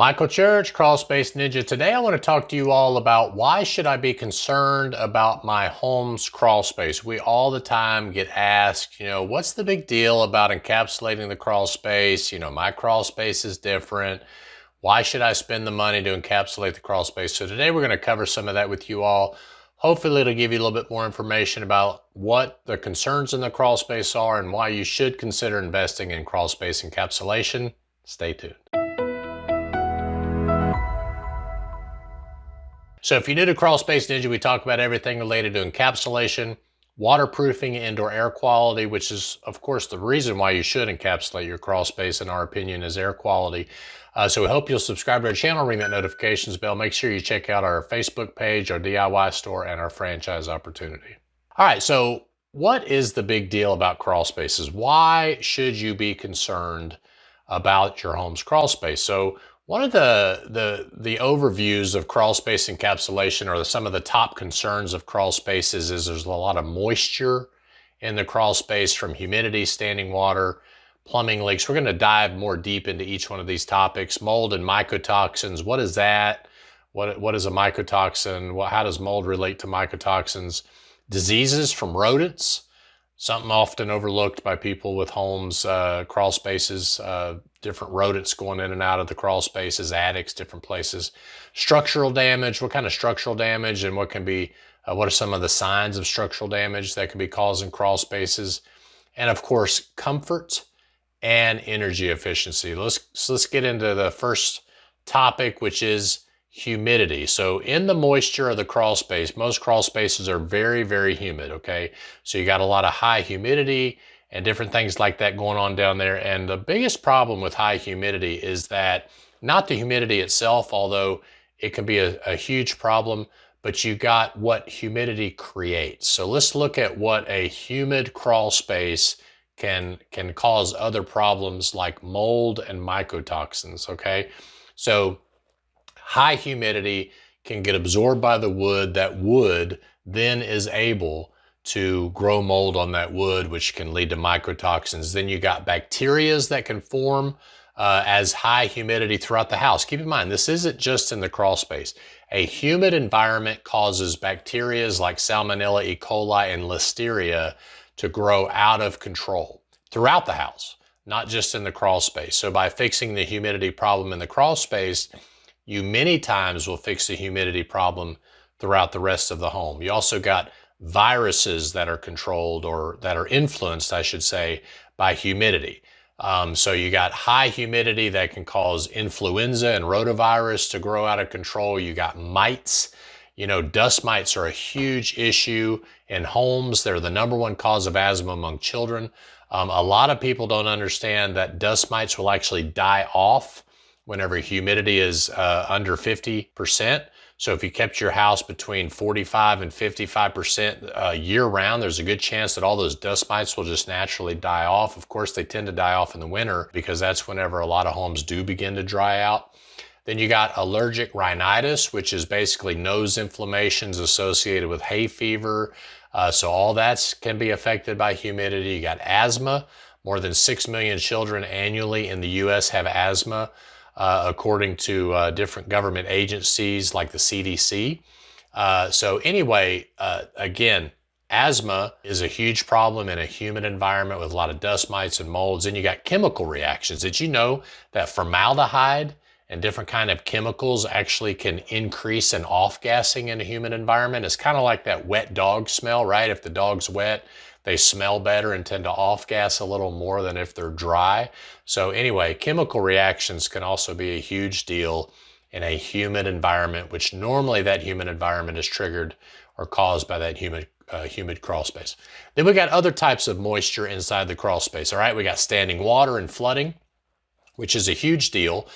Michael Church, Crawl Space Ninja. Today I want to talk to you all about why should I be concerned about my home's crawl space. We all the time get asked, what's the big deal about encapsulating the crawl space? My crawl space is different. Why should I spend the money to encapsulate the crawl space? So today we're going to cover some of that with you all. Hopefully it'll give you a little bit more information about what the concerns in the crawl space are and why you should consider investing in crawl space encapsulation. Stay tuned. So if you're new to Crawl Space Ninja, we talk about everything related to encapsulation, waterproofing, indoor air quality, which is, of course, the reason why you should encapsulate your crawl space, in our opinion, is air quality. So we hope you'll subscribe to our channel, ring that notifications bell. Make sure you check out our Facebook page, our DIY store, and our franchise opportunity. All right, so what is the big deal about crawl spaces? Why should you be concerned about your home's crawl space? So one of the overviews of crawl space encapsulation, or some of the top concerns of crawl spaces, is there's a lot of moisture in the crawl space from humidity, standing water, plumbing leaks. We're going to dive more deep into each one of these topics. Mold and mycotoxins. What is that? What is a mycotoxin? How does mold relate to mycotoxins? Diseases from rodents. Something often overlooked by people with homes, crawl spaces, different rodents going in and out of the crawl spaces, attics, different places. Structural damage, what kind of structural damage, and what are some of the signs of structural damage that can be causing crawl spaces? And of course, comfort and energy efficiency. Let's get into the first topic, which is humidity. So in the moisture of the crawl space, most crawl spaces are very, very humid, okay? So you got a lot of high humidity and different things like that going on down there. And the biggest problem with high humidity is that not the humidity itself, although it can be a huge problem, but you got what humidity creates. So let's look at what a humid crawl space can cause other problems like mold and mycotoxins, okay? So high humidity can get absorbed by the wood. That wood then is able to grow mold on that wood, which can lead to mycotoxins. Then you got bacterias that can form as high humidity throughout the house. Keep in mind, this isn't just in the crawl space. A humid environment causes bacterias like Salmonella, E. coli, and Listeria to grow out of control throughout the house, not just in the crawl space. So by fixing the humidity problem in the crawl space, you many times will fix the humidity problem throughout the rest of the home. You also got viruses that are controlled, or that are influenced, I should say, by humidity. So you got high humidity that can cause influenza and rotavirus to grow out of control. You got mites. Dust mites are a huge issue in homes. They're the #1 cause of asthma among children. A lot of people don't understand that dust mites will actually die off whenever humidity is under 50%. So if you kept your house between 45 and 55% year round, there's a good chance that all those dust mites will just naturally die off. Of course, they tend to die off in the winter because that's whenever a lot of homes do begin to dry out. Then you got allergic rhinitis, which is basically nose inflammations associated with hay fever. So all that can be affected by humidity. You got asthma. More than 6 million children annually in the U.S. have asthma, according to different government agencies like the CDC. So anyway, again, asthma is a huge problem in a humid environment with a lot of dust mites and molds. And you got chemical reactions. Did you know that formaldehyde and different kind of chemicals actually can increase in off-gassing in a humid environment? It's kind of like that wet dog smell, right? If the dog's wet, they smell better and tend to off-gas a little more than if they're dry. So anyway, chemical reactions can also be a huge deal in a humid environment, which normally that humid environment is triggered or caused by that humid crawl space. Then we got other types of moisture inside the crawl space, all right? We got standing water and flooding, which is a huge deal.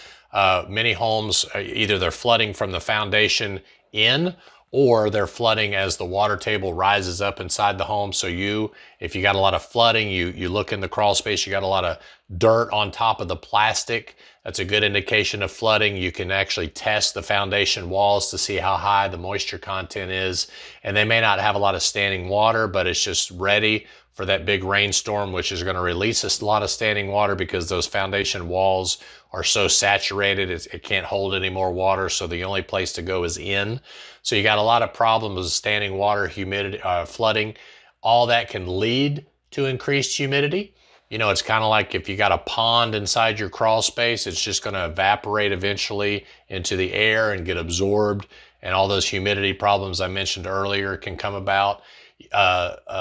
Many homes, either they're flooding from the foundation in, or they're flooding as the water table rises up inside the home. So if you got a lot of flooding, you look in the crawl space, you got a lot of dirt on top of the plastic, that's a good indication of flooding. You can actually test the foundation walls to see how high the moisture content is. And they may not have a lot of standing water, but it's just ready for that big rainstorm, which is going to release a lot of standing water because those foundation walls are so saturated, it can't hold any more water. So the only place to go is in. So you got a lot of problems with standing water, humidity, flooding. All that can lead to increased humidity. You know, it's kind of like if you got a pond inside your crawl space, it's just going to evaporate eventually into the air and get absorbed. And all those humidity problems I mentioned earlier can come about.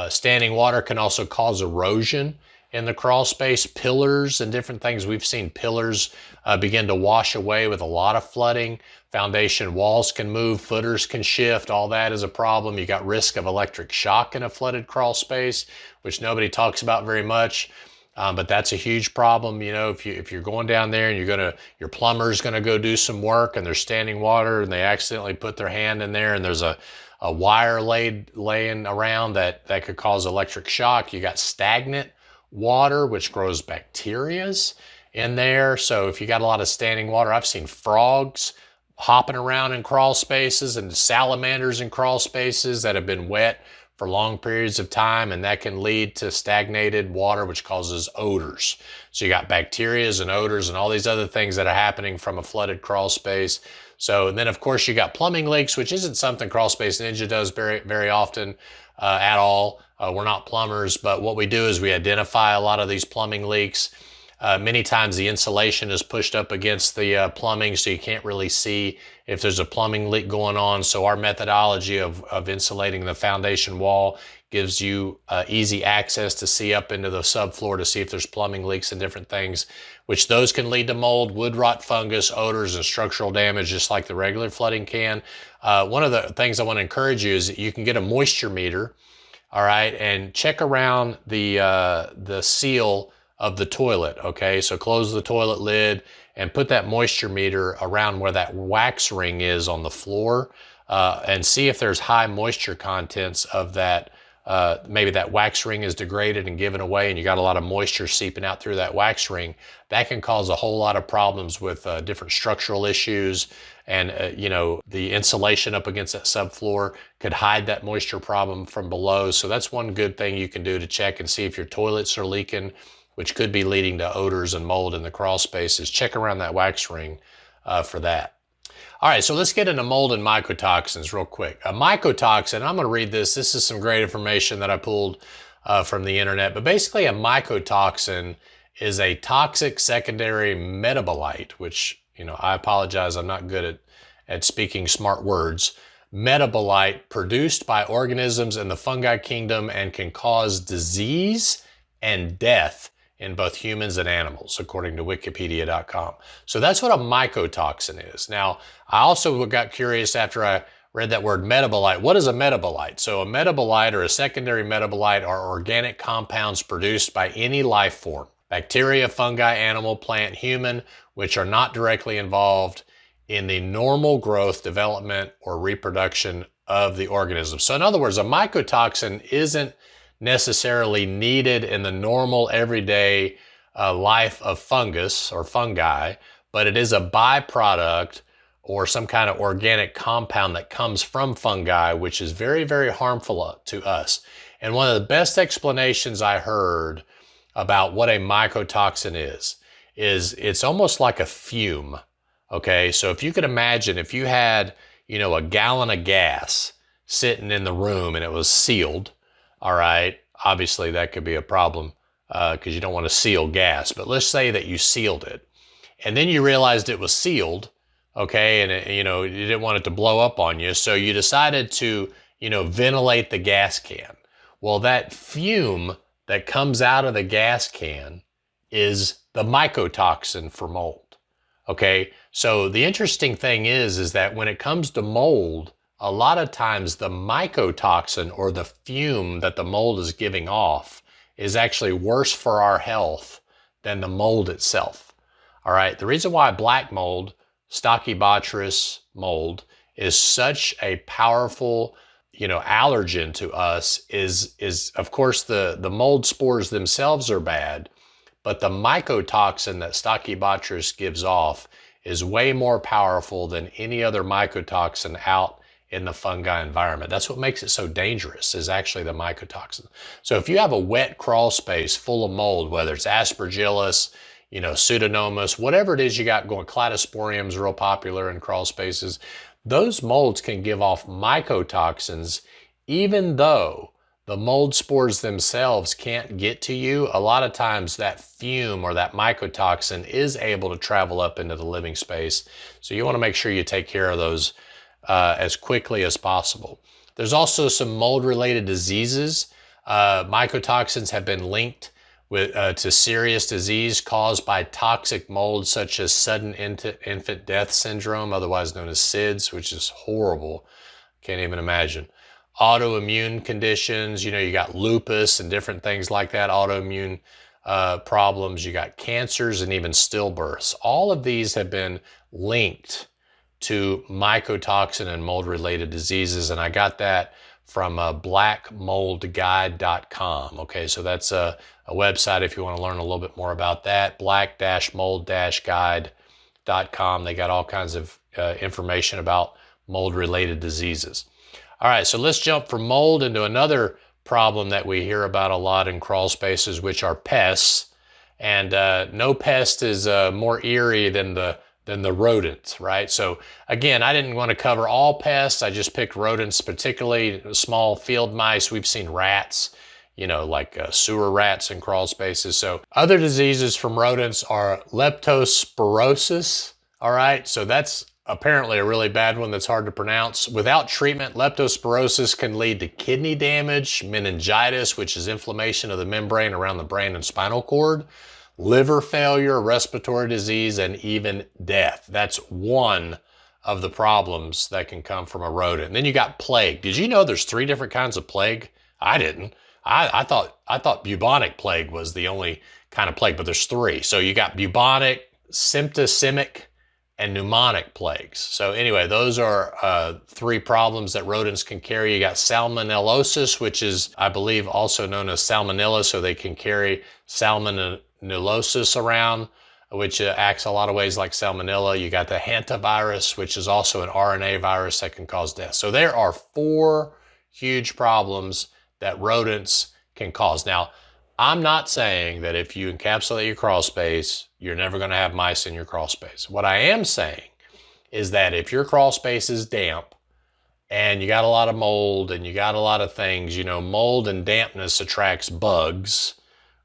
Standing water can also cause erosion in the crawl space. Pillars and different things. We've seen pillars begin to wash away with a lot of flooding. Foundation walls can move, footers can shift. All that is a problem. You got risk of electric shock in a flooded crawl space, which nobody talks about very much. But that's a huge problem. You know, if you're going down there and your plumber's gonna go do some work and there's standing water and they accidentally put their hand in there and there's a wire laying around that could cause electric shock. You got stagnant water, which grows bacterias in there. So if you got a lot of standing water, I've seen frogs hopping around in crawl spaces and salamanders in crawl spaces that have been wet for long periods of time, and that can lead to stagnated water, which causes odors. So you got bacterias and odors and all these other things that are happening from a flooded crawl space. So, and then of course you got plumbing leaks, which isn't something Crawl Space Ninja does very, very often at all. We're not plumbers, but what we do is we identify a lot of these plumbing leaks. Many times the insulation is pushed up against the plumbing, so you can't really see if there's a plumbing leak going on. So our methodology of insulating the foundation wall gives you easy access to see up into the subfloor to see if there's plumbing leaks and different things, which those can lead to mold, wood rot, fungus, odors, and structural damage, just like the regular flooding can. One of the things I want to encourage you is that you can get a moisture meter, all right, and check around the seal of the toilet, okay? So close the toilet lid and put that moisture meter around where that wax ring is on the floor and see if there's high moisture contents of that. Maybe that wax ring is degraded and given away and you got a lot of moisture seeping out through that wax ring. That can cause a whole lot of problems with different structural issues, and you know, the insulation up against that subfloor could hide that moisture problem from below. So that's one good thing you can do to check and see if your toilets are leaking, which could be leading to odors and mold in the crawl spaces. Check around that wax ring for that. All right, so let's get into mold and mycotoxins real quick. A mycotoxin, I'm gonna read this. This is some great information that I pulled from the internet, but basically a mycotoxin is a toxic secondary metabolite, which, you know, I apologize, I'm not good at speaking smart words. Metabolite produced by organisms in the fungi kingdom and can cause disease and death in both humans and animals, according to wikipedia.com. So that's what a mycotoxin is. Now, I also got curious after I read that word metabolite. What is a metabolite? So a metabolite or a secondary metabolite are organic compounds produced by any life form, bacteria, fungi, animal, plant, human, which are not directly involved in the normal growth, development, or reproduction of the organism. So in other words, a mycotoxin isn't necessarily needed in the normal everyday life of fungus or fungi, but it is a byproduct or some kind of organic compound that comes from fungi, which is very, very harmful to us. And one of the best explanations I heard about what a mycotoxin is it's almost like a fume. Okay, so if you could imagine if you had, you know, a gallon of gas sitting in the room and it was sealed, all right, obviously that could be a problem because you don't want to seal gas, but let's say that you sealed it and then you realized it was sealed, okay, and it, you know, you didn't want it to blow up on you, so you decided to, you know, ventilate the gas can. Well, that fume that comes out of the gas can is the mycotoxin for mold, okay? So the interesting thing is that when it comes to mold, a lot of times the mycotoxin or the fume that the mold is giving off is actually worse for our health than the mold itself. All right, the reason why black mold, Stachybotrys mold, is such a powerful, you know, allergen to us is of course the mold spores themselves are bad, but the mycotoxin that Stachybotrys gives off is way more powerful than any other mycotoxin out in the fungi environment. That's what makes it so dangerous, is actually the mycotoxin. So if you have a wet crawl space full of mold, whether it's Aspergillus, Pseudomonas, whatever it is you got going, Cladosporium is real popular in crawl spaces, those molds can give off mycotoxins even though the mold spores themselves can't get to you. A lot of times that fume or that mycotoxin is able to travel up into the living space. So you want to make sure you take care of those as quickly as possible. There's also some mold-related diseases. Mycotoxins have been linked to serious disease caused by toxic mold, such as sudden infant death syndrome, otherwise known as SIDS, which is horrible. Can't even imagine. Autoimmune conditions, you got lupus and different things like that, autoimmune problems. You got cancers and even stillbirths. All of these have been linked to mycotoxin and mold-related diseases, and I got that from blackmoldguide.com. Okay, so that's a website if you want to learn a little bit more about that, black-mold-guide.com. They got all kinds of information about mold-related diseases. All right, so let's jump from mold into another problem that we hear about a lot in crawl spaces, which are pests. And no pest is more eerie than the rodents, right? So again, I didn't want to cover all pests. I just picked rodents, particularly small field mice. We've seen rats, like sewer rats in crawl spaces. So other diseases from rodents are leptospirosis. All right, so that's apparently a really bad one that's hard to pronounce. Without treatment, leptospirosis can lead to kidney damage, meningitis, which is inflammation of the membrane around the brain and spinal cord, liver failure, respiratory disease, and even death. That's one of the problems that can come from a rodent. And then you got plague. Did you know there's 3 different kinds of plague? I didn't. I thought bubonic plague was the only kind of plague, but there's 3. So you got bubonic, symptomatic, and pneumonic plagues. So anyway, those are 3 problems that rodents can carry. You got salmonellosis, which is, I believe, also known as salmonella. So they can carry salmonellosis around, which acts a lot of ways like salmonella. You got the hantavirus, which is also an RNA virus that can cause death. So there are 4 huge problems that rodents can cause. Now, I'm not saying that if you encapsulate your crawl space, you're never going to have mice in your crawl space. What I am saying is that if your crawl space is damp and you got a lot of mold and you got a lot of things, mold and dampness attracts bugs,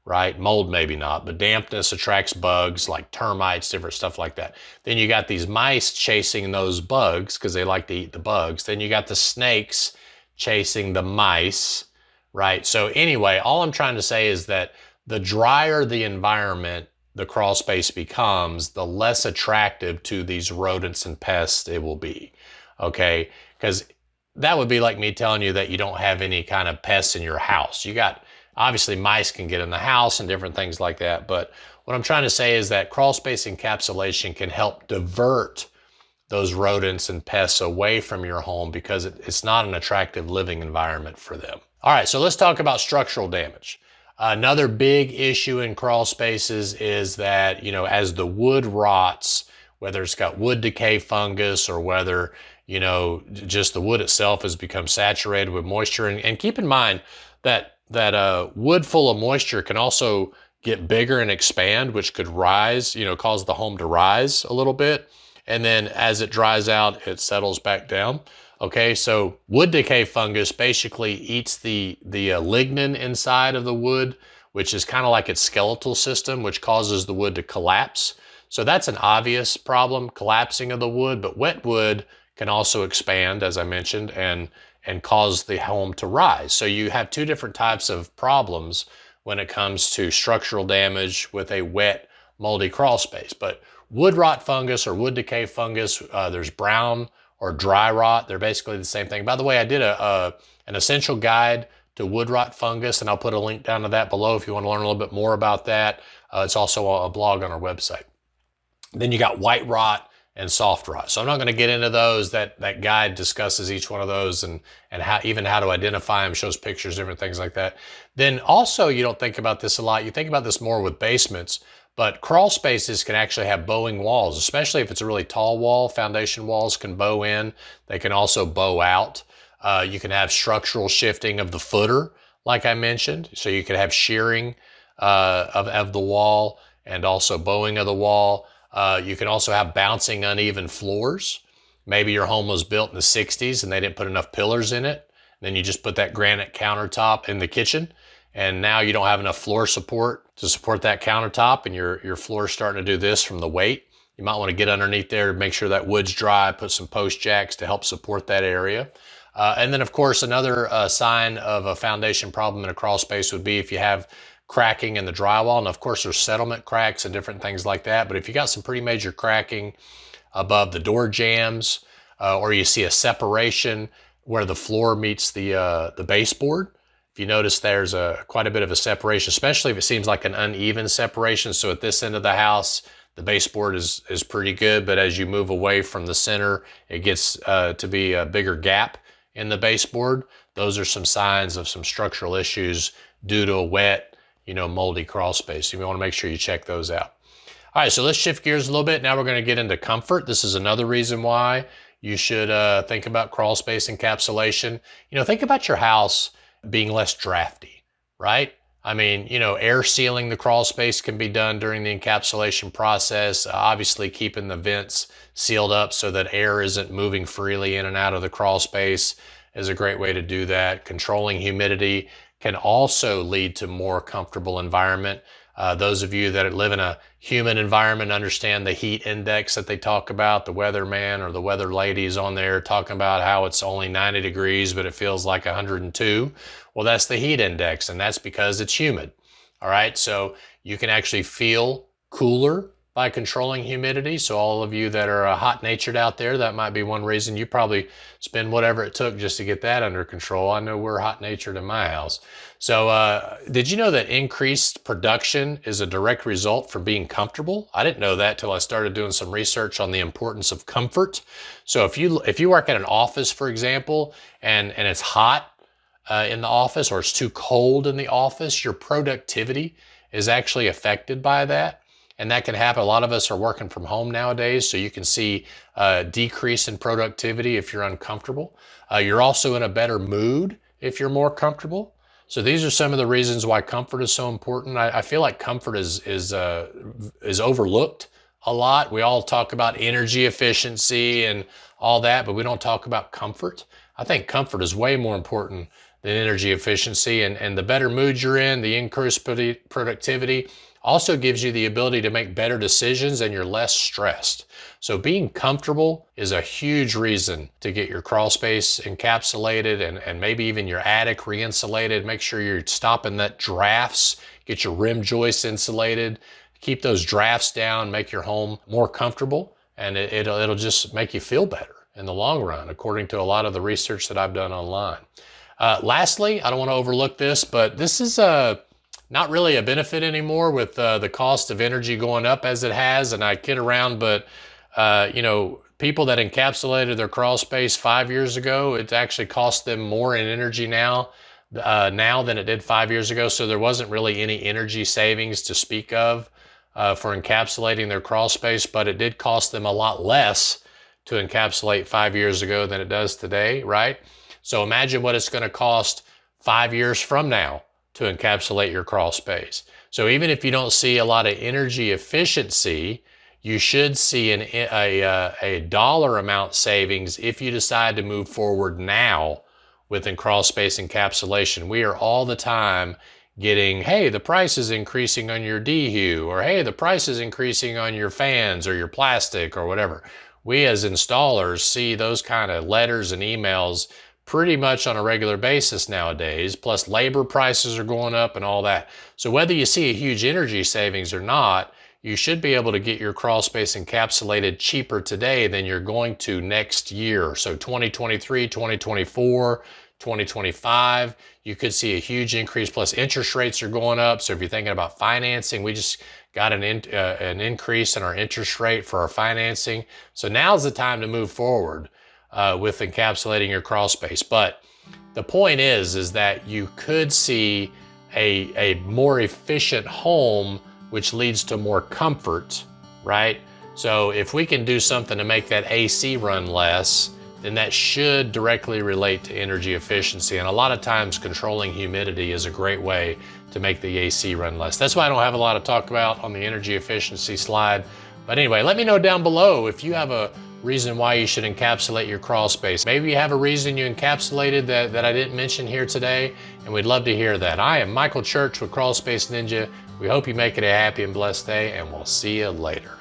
right? Mold maybe not, but dampness attracts bugs like termites, different stuff like that. Then you got these mice chasing those bugs because they like to eat the bugs. Then you got the snakes chasing the mice, right? So anyway, all I'm trying to say is that the drier the environment the crawl space becomes, the less attractive to these rodents and pests it will be, okay? Because that would be like me telling you that you don't have any kind of pests in your house. You got, obviously mice can get in the house and different things like that, but what I'm trying to say is that crawl space encapsulation can help divert those rodents and pests away from your home because it's not an attractive living environment for them. All right, so let's talk about structural damage. Another big issue in crawl spaces is that, as the wood rots, whether it's got wood decay fungus or whether, just the wood itself has become saturated with moisture. And keep in mind that wood full of moisture can also get bigger and expand, which could rise, cause the home to rise a little bit. And then as it dries out, it settles back down. Okay, so wood decay fungus basically eats the lignin inside of the wood, which is kind of like its skeletal system, which causes the wood to collapse. So that's an obvious problem, collapsing of the wood, but wet wood can also expand, as I mentioned, and cause the home to rise. So you have 2 different types of problems when it comes to structural damage with a wet, moldy crawl space. But wood rot fungus or wood decay fungus, there's brown or dry rot. They're basically the same thing. By the way, I did an essential guide to wood rot fungus, and I'll put a link down to that below if you want to learn a little bit more about that. It's also a blog on our website. Then you got white rot and soft rot. So I'm not going to get into those. That guide discusses each one of those and how to identify them, shows pictures, different things like that. Then also, you don't think about this a lot. You think about this more with basements, but crawl spaces can actually have bowing walls, especially if it's a really tall wall. Foundation walls can bow in. They can also bow out. You can have structural shifting of the footer, like I mentioned. So you could have shearing of the wall and also bowing of the wall. You can also have bouncing uneven floors. Maybe your home was built in the 60s and they didn't put enough pillars in it. Then you just put that granite countertop in the kitchen, and now you don't have enough floor support to support that countertop, and your floor's starting to do this from the weight. You might want to get underneath there to make sure that wood's dry, put some post jacks to help support that area. And then of course, another sign of a foundation problem in a crawl space would be if you have cracking in the drywall. And of course there's settlement cracks and different things like that. But if you got some pretty major cracking above the door jambs, or you see a separation where the floor meets the baseboard, if you notice there's quite a bit of a separation, especially if it seems like an uneven separation. So at this end of the house, the baseboard is pretty good, but as you move away from the center, it gets to be a bigger gap in the baseboard. Those are some signs of some structural issues due to a wet, moldy crawl space. You want to make sure you check those out. All right, so let's shift gears a little bit. Now we're going to get into comfort. This is another reason why you should think about crawl space encapsulation. Think about your house being less drafty, right? I mean, air sealing the crawl space can be done during the encapsulation process. Obviously, keeping the vents sealed up so that air isn't moving freely in and out of the crawl space is a great way to do that. Controlling humidity can also lead to more comfortable environment. Those of you that live in a humid environment understand the heat index that they talk about. The weatherman or the weather lady is on there talking about how it's only 90 degrees, but it feels like 102. Well, that's the heat index, and that's because it's humid. All right, so you can actually feel cooler by controlling humidity. So all of you that are hot-natured out there, that might be one reason you probably spend whatever it took just to get that under control. I know we're hot-natured in my house. So did you know that increased production is a direct result from being comfortable? I didn't know that till I started doing some research on the importance of comfort. So if you work at an office, for example, and it's hot in the office, or it's too cold in the office, your productivity is actually affected by that. And that can happen. A lot of us are working from home nowadays, so you can see a decrease in productivity if you're uncomfortable. You're also in a better mood if you're more comfortable. So these are some of the reasons why comfort is so important. I feel like comfort is overlooked a lot. We all talk about energy efficiency and all that, but we don't talk about comfort. I think comfort is way more important than energy efficiency, and the better mood you're in, the increased productivity, also gives you the ability to make better decisions and you're less stressed. So being comfortable is a huge reason to get your crawl space encapsulated and maybe even your attic re-insulated. Make sure you're stopping that drafts, get your rim joists insulated, keep those drafts down, make your home more comfortable, and it'll just make you feel better in the long run, according to a lot of the research that I've done online. Lastly, I don't want to overlook this, but this is not really a benefit anymore with the cost of energy going up as it has. And I kid around, but people that encapsulated their crawl space 5 years ago, it actually cost them more in energy now than it did 5 years ago. So there wasn't really any energy savings to speak of for encapsulating their crawl space, but it did cost them a lot less to encapsulate 5 years ago than it does today, right? So imagine what it's going to cost 5 years from now to encapsulate your crawl space. So even if you don't see a lot of energy efficiency, you should see a dollar amount savings if you decide to move forward now with crawl space encapsulation. We are all the time getting, hey, the price is increasing on your dehu, or hey, the price is increasing on your fans or your plastic or whatever. We as installers see those kind of letters and emails pretty much on a regular basis nowadays, plus labor prices are going up and all that. So whether you see a huge energy savings or not, you should be able to get your crawl space encapsulated cheaper today than you're going to next year. So 2023, 2024, 2025, you could see a huge increase. Plus interest rates are going up. So if you're thinking about financing, we just got an increase in our interest rate for our financing. So now's the time to move forward with encapsulating your crawl space. But the point is that you could see a more efficient home, which leads to more comfort, right? So if we can do something to make that AC run less, then that should directly relate to energy efficiency. And a lot of times controlling humidity is a great way to make the AC run less. That's why I don't have a lot to talk about on the energy efficiency slide. But anyway, let me know down below if you have a reason why you should encapsulate your crawl space. Maybe you have a reason you encapsulated that I didn't mention here today, and we'd love to hear that. I am Michael Church with Crawl Space Ninja. We hope you make it a happy and blessed day, and we'll see you later.